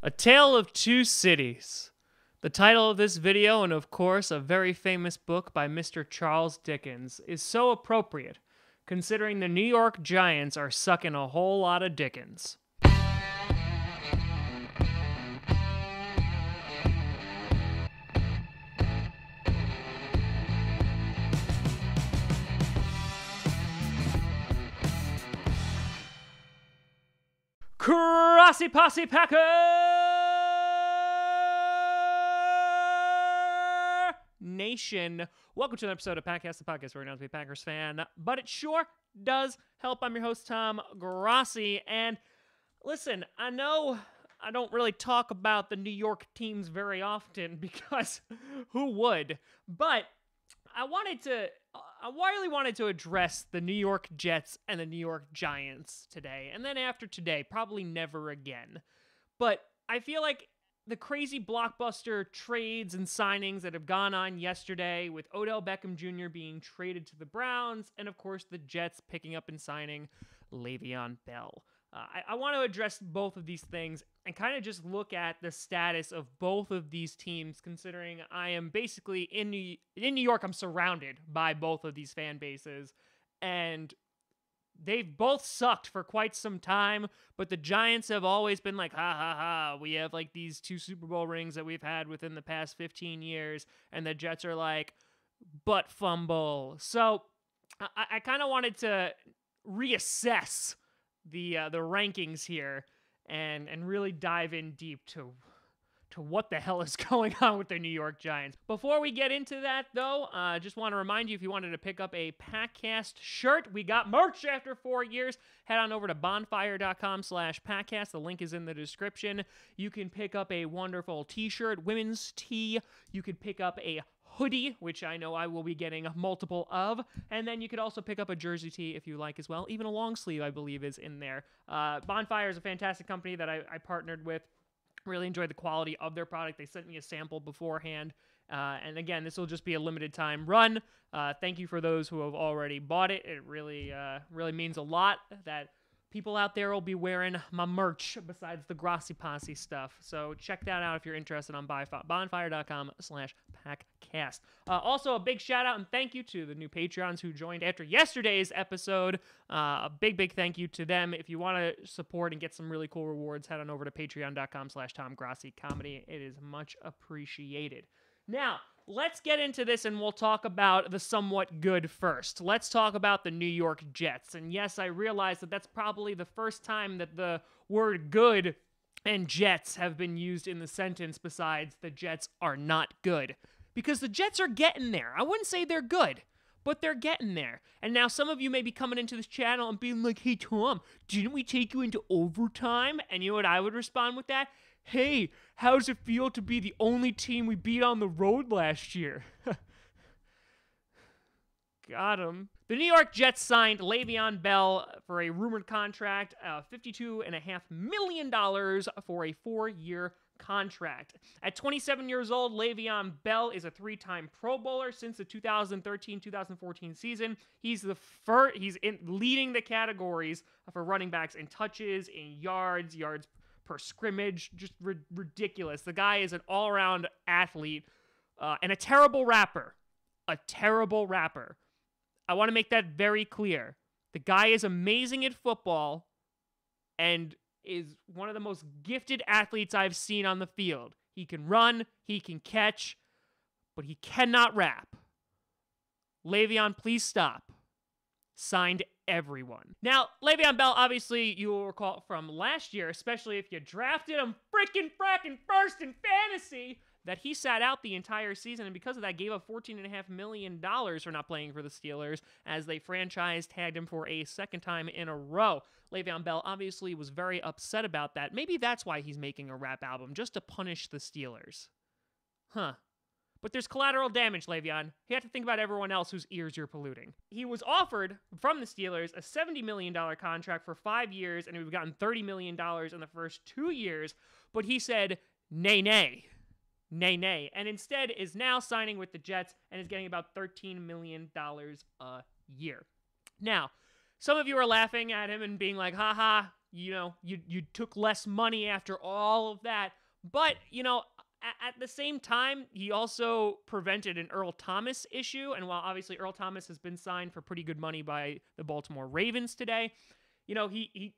A Tale of Two Cities. The title of this video, and of course a very famous book by Mr. Charles Dickens, is so appropriate, considering the New York Giants are sucking a whole lot of Dickens. Grossi Posse Packer Nation. Welcome to an episode of Patcast, the podcast where you're not to be a Packers fan, but it sure does help. I'm your host, Tom Grossi, and listen, I know I don't really talk about the New York teams very often because who would? But I really wanted to address the New York Jets and the New York Giants today. And then after today, probably never again. But I feel like the crazy blockbuster trades and signings that have gone on yesterday with Odell Beckham Jr. being traded to the Browns, and of course the Jets picking up and signing Le'Veon Bell. I want to address both of these things and kind of just look at the status of both of these teams, considering I am basically in New York. I'm surrounded by both of these fan bases, and they've both sucked for quite some time, but the Giants have always been like, ha ha ha, we have like these 2 Super Bowl rings that we've had within the past 15 years, and the Jets are like, butt fumble. So I kind of wanted to reassess the rankings here and really dive in deep to what the hell is going on with the New York Giants. Before we get into that, though, just want to remind you, if you wanted to pick up a Patcast shirt, we got merch after 4 years. Head on over to bonfire.com/Patcast. The link is in the description. You can pick up a wonderful t-shirt, women's tee. You could pick up a hoodie, which I know I will be getting multiple of, and then you could also pick up a jersey tee if you like as well. Even a long sleeve, I believe, is in there. Bonfire is a fantastic company that I partnered with. Really enjoyed the quality of their product. They sent me a sample beforehand, and again, this will just be a limited time run. Thank you for those who have already bought it. It really means a lot that people out there will be wearing my merch besides the Grossi Posse stuff. So check that out if you're interested on bonfire.com/Patcast. Also, a big shout out and thank you to the new Patreons who joined after yesterday's episode. A big thank you to them. If you want to support and get some really cool rewards, head on over to patreon.com/TomGrossiComedy. It is much appreciated. Now, let's get into this and we'll talk about the somewhat good first. Let's talk about the New York Jets. And yes, I realize that that's probably the first time that the word good and Jets have been used in the sentence besides the Jets are not good. Because the Jets are getting there. I wouldn't say they're good, but they're getting there. And now some of you may be coming into this channel and being like, hey, Tom, didn't we take you into overtime? And you know what I would respond with that? Hey, how's it feel to be the only team we beat on the road last year? Got him. The New York Jets signed Le'Veon Bell for a rumored contract, $52.5 million for a 4-year contract. At 27 years old, Le'Veon Bell is a 3-time Pro Bowler since the 2013-2014 season. He's leading the categories for running backs in touches, in yards per scrimmage. Just ridiculous. The guy is an all-around athlete and a terrible rapper. I want to make that very clear. The guy is amazing at football and is one of the most gifted athletes I've seen on the field. He can run, he can catch, but he cannot rap. Le'Veon, please stop. Signed everyone. Now, Le'Veon Bell, obviously, you will recall from last year, especially if you drafted him fracking first in fantasy, that he sat out the entire season, and because of that, gave up $14.5 million for not playing for the Steelers, as they franchise tagged him for a second time in a row. Le'Veon Bell obviously was very upset about that. Maybe that's why he's making a rap album, just to punish the Steelers. Huh. But there's collateral damage, Le'Veon. You have to think about everyone else whose ears you're polluting. He was offered from the Steelers a $70 million contract for 5 years, and we've gotten $30 million in the first 2 years, but he said, nay, and instead is now signing with the Jets and is getting about $13 million a year. Now, some of you are laughing at him and being like, haha, you took less money after all of that. But, at the same time, he also prevented an Earl Thomas issue. And while obviously Earl Thomas has been signed for pretty good money by the Baltimore Ravens today, he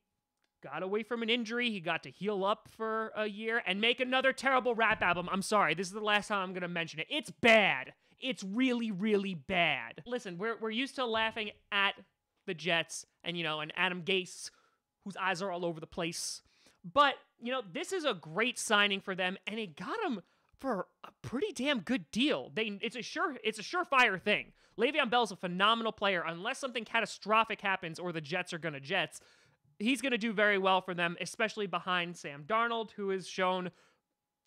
got away from an injury. He got to heal up for a year and make another terrible rap album. I'm sorry, this is the last time I'm going to mention it. It's bad. It's really, really bad. Listen, we're used to laughing at the Jets and, and Adam Gase, whose eyes are all over the place. But, this is a great signing for them, and it got him for a pretty damn good deal. It's a surefire thing. Le'Veon Bell's a phenomenal player. Unless something catastrophic happens or the Jets are going to Jets, he's going to do very well for them, especially behind Sam Darnold, who has shown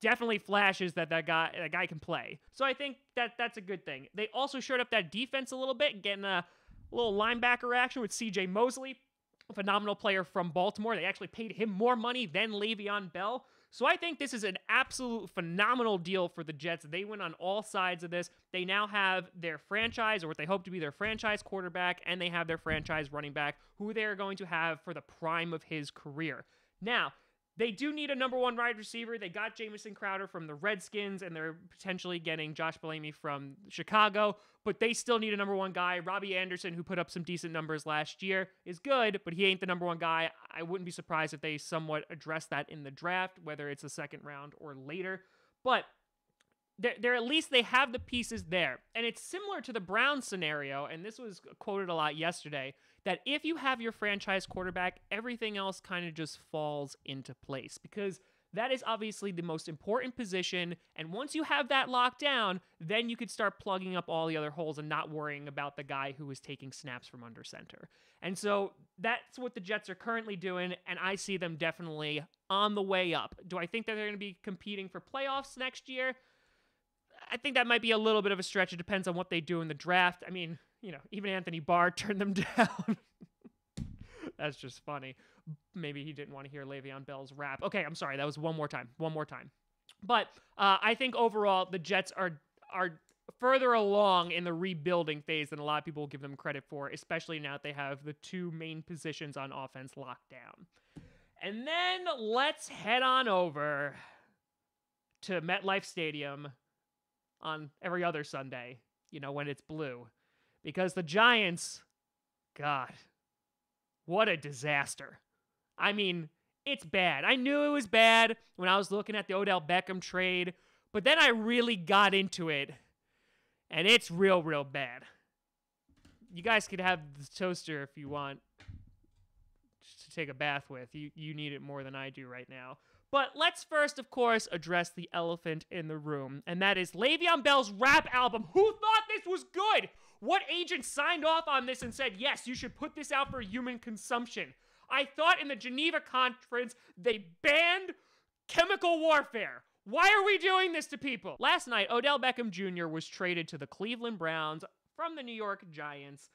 definitely flashes that guy can play. So I think that's a good thing. They also shored up that defense a little bit, getting a little linebacker action with C.J. Mosley, a phenomenal player from Baltimore. They actually paid him more money than Le'Veon Bell. So I think this is an absolute phenomenal deal for the Jets. They win on all sides of this. They now have their franchise, or what they hope to be their franchise quarterback, and they have their franchise running back, who they are going to have for the prime of his career. Now, they do need a number one wide receiver. They got Jamison Crowder from the Redskins, and they're potentially getting Josh Bellamy from Chicago, but they still need a number one guy. Robbie Anderson, who put up some decent numbers last year, is good, but he ain't the number one guy. I wouldn't be surprised if they somewhat address that in the draft, whether it's a second round or later. But they're at least they have the pieces there. And it's similar to the Browns scenario, and this was quoted a lot yesterday, that if you have your franchise quarterback, everything else kind of just falls into place, because that is obviously the most important position. And once you have that locked down, then you could start plugging up all the other holes and not worrying about the guy who is taking snaps from under center. And so that's what the Jets are currently doing, and I see them definitely on the way up. Do I think that they're going to be competing for playoffs next year? I think that might be a little bit of a stretch. It depends on what they do in the draft. I mean, even Anthony Barr turned them down. That's just funny. Maybe he didn't want to hear Le'Veon Bell's rap. Okay, I'm sorry. That was one more time. But I think overall the Jets are further along in the rebuilding phase than a lot of people give them credit for, especially now that they have the two main positions on offense locked down. And then let's head on over to MetLife Stadium on every other Sunday, when it's blue. Because the Giants, God, what a disaster. I mean, it's bad. I knew it was bad when I was looking at the Odell Beckham trade, but then I really got into it, and it's real, real bad. You guys could have the toaster if you want to take a bath with. You need it more than I do right now. But let's first, of course, address the elephant in the room, and that is Le'Veon Bell's rap album. Who thought this was good? What agent signed off on this and said, yes, you should put this out for human consumption? I thought in the Geneva Conference they banned chemical warfare. Why are we doing this to people? Last night, Odell Beckham Jr. was traded to the Cleveland Browns from the New York Giants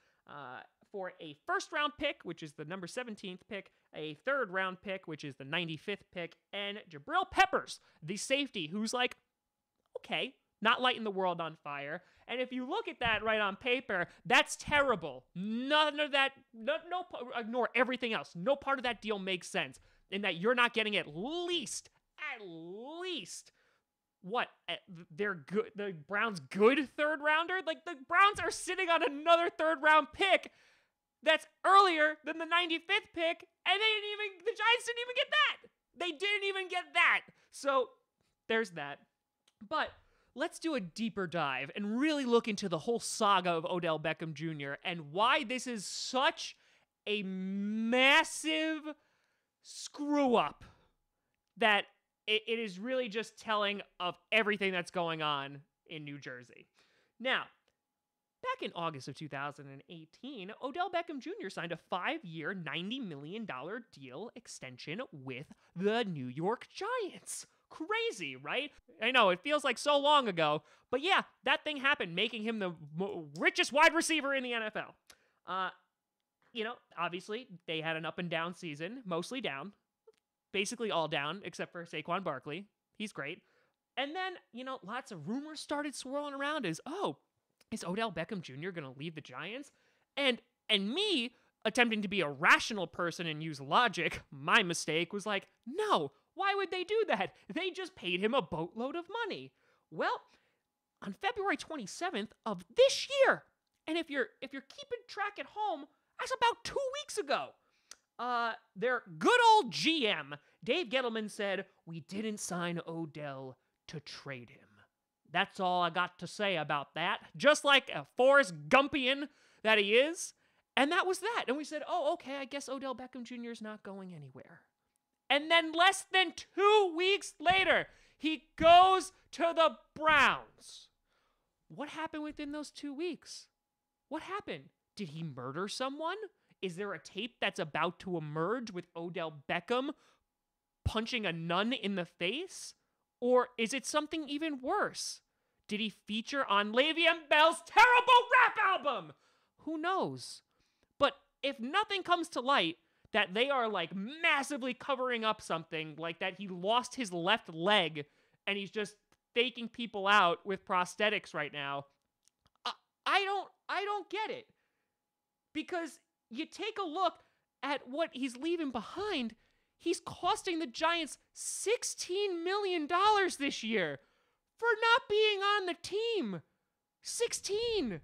for a first-round pick, which is the number 17th pick, a third-round pick, which is the 95th pick, and Jabrill Peppers, the safety, who's like, okay, not lighting the world on fire. And if you look at that right on paper, that's terrible. None of that, no, ignore everything else. No part of that deal makes sense in that you're not getting at least, what? They're good. The Browns' good third rounder? Like, the Browns are sitting on another third round pick that's earlier than the 95th pick, and the Giants didn't even get that. They didn't even get that. So there's that. But let's do a deeper dive and really look into the whole saga of Odell Beckham Jr. and why this is such a massive screw up that it is really just telling of everything that's going on in New Jersey. Now, back in August of 2018, Odell Beckham Jr. signed a 5-year, $90 million deal extension with the New York Giants. Crazy, right? I know, it feels like so long ago, but yeah, that thing happened, making him the richest wide receiver in the NFL. Obviously, they had an up and down season, mostly down. Basically all down, except for Saquon Barkley. He's great. And then, lots of rumors started swirling around is Odell Beckham Jr. going to leave the Giants? And me, attempting to be a rational person and use logic, my mistake, was like, no, why would they do that? They just paid him a boatload of money. Well, on February 27th of this year, and if you're keeping track at home, that's about 2 weeks ago, their good old GM, Dave Gettleman, said, we didn't sign Odell to trade him. That's all I got to say about that. Just like a Forrest Gumpian that he is. And that was that. And we said, oh, okay, I guess Odell Beckham Jr. is not going anywhere. And then less than 2 weeks later, he goes to the Browns. What happened within those 2 weeks? What happened? Did he murder someone? Is there a tape that's about to emerge with Odell Beckham punching a nun in the face? Or is it something even worse? Did he feature on Le'Veon Bell's terrible rap album? Who knows? But if nothing comes to light that they are like massively covering up something, like that he lost his left leg and he's just faking people out with prosthetics right now, I don't get it. Because you take a look at what he's leaving behind, he's costing the Giants $16 million this year for not being on the team. 16.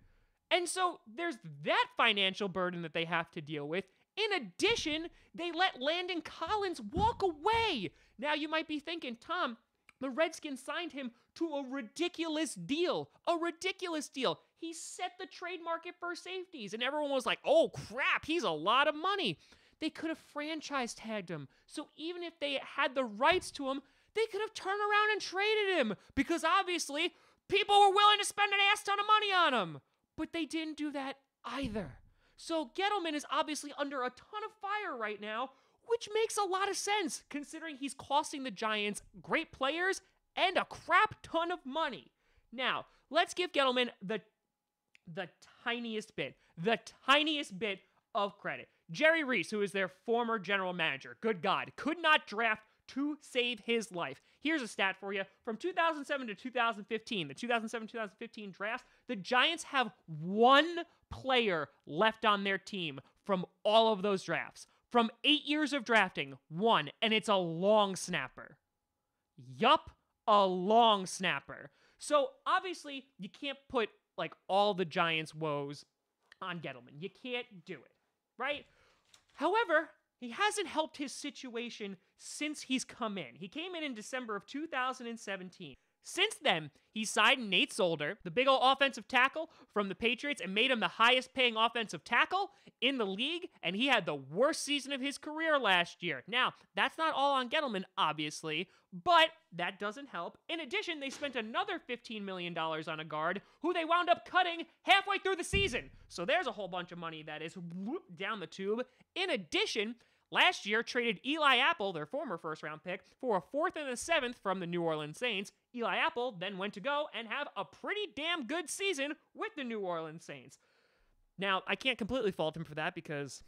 And so there's that financial burden that they have to deal with. In addition, they let Landon Collins walk away. Now you might be thinking, Tom, the Redskins signed him to a ridiculous deal. A ridiculous deal. He set the trade market for safeties, and everyone was like, oh crap, he's a lot of money. They could have franchise tagged him. So even if they had the rights to him, they could have turned around and traded him, because obviously people were willing to spend an ass ton of money on him. But they didn't do that either. So Gettleman is obviously under a ton of fire right now, which makes a lot of sense considering he's costing the Giants great players and a crap ton of money. Now, let's give Gettleman the tiniest bit of credit. Jerry Reese, who is their former general manager, good God, could not draft to save his life. Here's a stat for you. From 2007 to 2015, the 2007-2015 draft, the Giants have one player left on their team from all of those drafts. From 8 years of drafting, one, and it's a long snapper. Yup, a long snapper. So obviously, you can't put like all the Giants' woes on Gettleman. You can't do it, right? However, he hasn't helped his situation since he's come in. He came in December of 2017. Since then, he signed Nate Solder, the big old offensive tackle from the Patriots, and made him the highest paying offensive tackle in the league, and he had the worst season of his career last year. Now, that's not all on Gettleman, obviously, but that doesn't help. In addition, they spent another $15 million on a guard who they wound up cutting halfway through the season. So there's a whole bunch of money that is down the tube. In addition, last year traded Eli Apple, their former first-round pick, for a 4th and a 7th from the New Orleans Saints. Eli Apple then went to go and have a pretty damn good season with the New Orleans Saints. Now, I can't completely fault him for that because,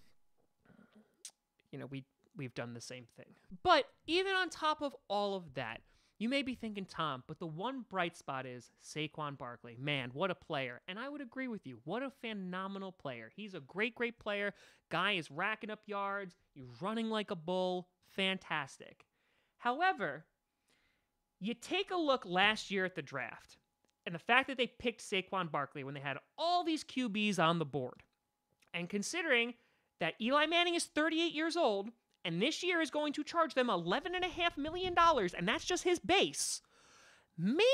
you know, we've done the same thing. But even on top of all of that, you may be thinking, Tom, but the one bright spot is Saquon Barkley. Man, what a player. And I would agree with you. What a phenomenal player. He's a great, great player. Guy is racking up yards. He's running like a bull. Fantastic. However, you take a look last year at the draft, and the fact that they picked Saquon Barkley when they had all these QBs on the board, and considering that Eli Manning is 38 years old, and this year is going to charge them $11.5 million, and that's just his base, maybe,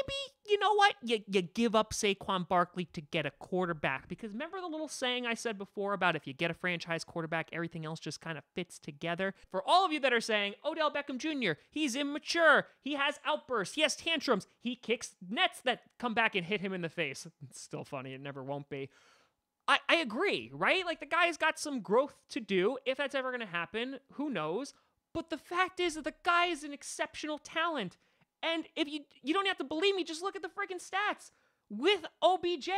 you know what, you give up Saquon Barkley to get a quarterback. Because remember the little saying I said before about if you get a franchise quarterback, everything else just kind of fits together? For all of you that are saying, Odell Beckham Jr., he's immature, he has outbursts, he has tantrums, he kicks nets that come back and hit him in the face. It's still funny, it never won't be. I agree, right? Like, the guy's got some growth to do. If that's ever going to happen, who knows? But the fact is that the guy is an exceptional talent. And if you don't have to believe me, just look at the freaking stats. With OBJ,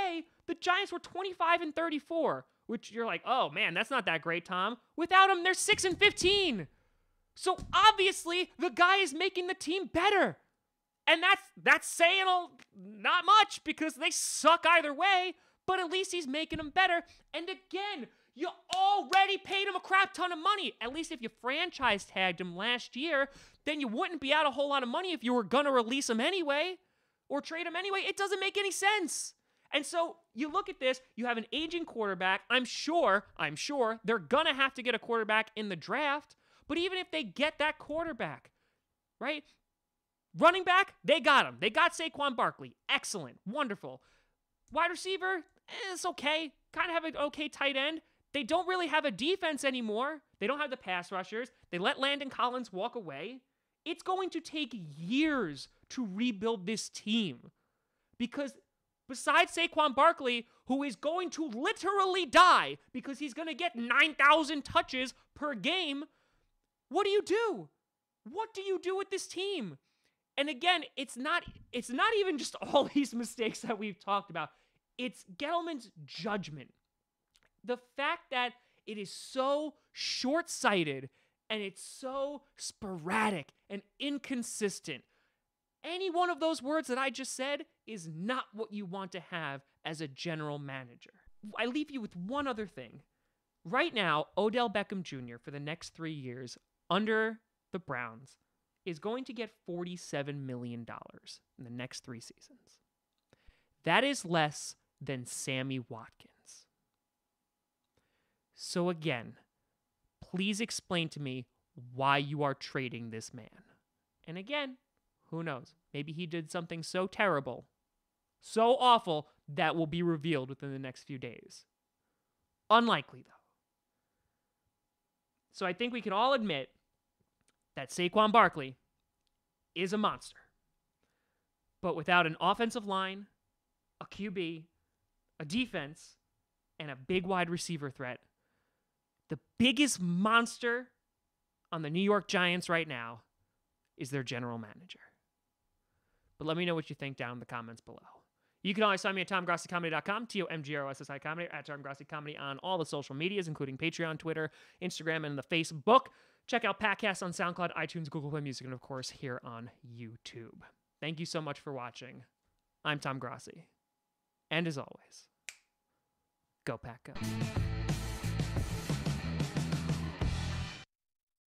the Giants were 25-34, which you're like, oh man, that's not that great, Tom. Without him, they're 6-15. So obviously, the guy is making the team better. And that's saying not much because they suck either way, but at least he's making them better. And again, You already paid him a crap ton of money. At least if you franchise tagged him last year, then you wouldn't be out a whole lot of money if you were going to release him anyway or trade him anyway. It doesn't make any sense. And so you look at this, you have an aging quarterback. I'm sure they're going to have to get a quarterback in the draft. But even if they get that quarterback, right? Running back, they got him. They got Saquon Barkley. Excellent. Wonderful. Wide receiver, it's okay. Kind of have an okay tight end. They don't really have a defense anymore. They don't have the pass rushers. They let Landon Collins walk away. It's going to take years to rebuild this team. Because besides Saquon Barkley, who is going to literally die because he's going to get 9,000 touches per game, what do you do? What do you do with this team? And again, it's not even just all these mistakes that we've talked about. It's Gettleman's judgment. The fact that it is so short-sighted and it's so sporadic and inconsistent. Any one of those words that I just said is not what you want to have as a general manager. I leave you with one other thing. Right now, Odell Beckham Jr. for the next 3 years under the Browns is going to get $47 million in the next 3 seasons. That is less than Sammy Watkins. So again, please explain to me why you are trading this man. And again, who knows? Maybe he did something so terrible, so awful, that will be revealed within the next few days. Unlikely, though. So I think we can all admit that Saquon Barkley is a monster. But without an offensive line, a QB, a defense, and a big wide receiver threat, the biggest monster on the New York Giants right now is their general manager. But let me know what you think down in the comments below. You can always find me at TomGrossiComedy.com, TomGrossi Comedy, at Tom Grossi Comedy on all the social medias, including Patreon, Twitter, Instagram, and the Facebook. Check out Patcast on SoundCloud, iTunes, Google Play Music, and of course here on YouTube. Thank you so much for watching. I'm Tom Grossi. And as always, go Pack Go.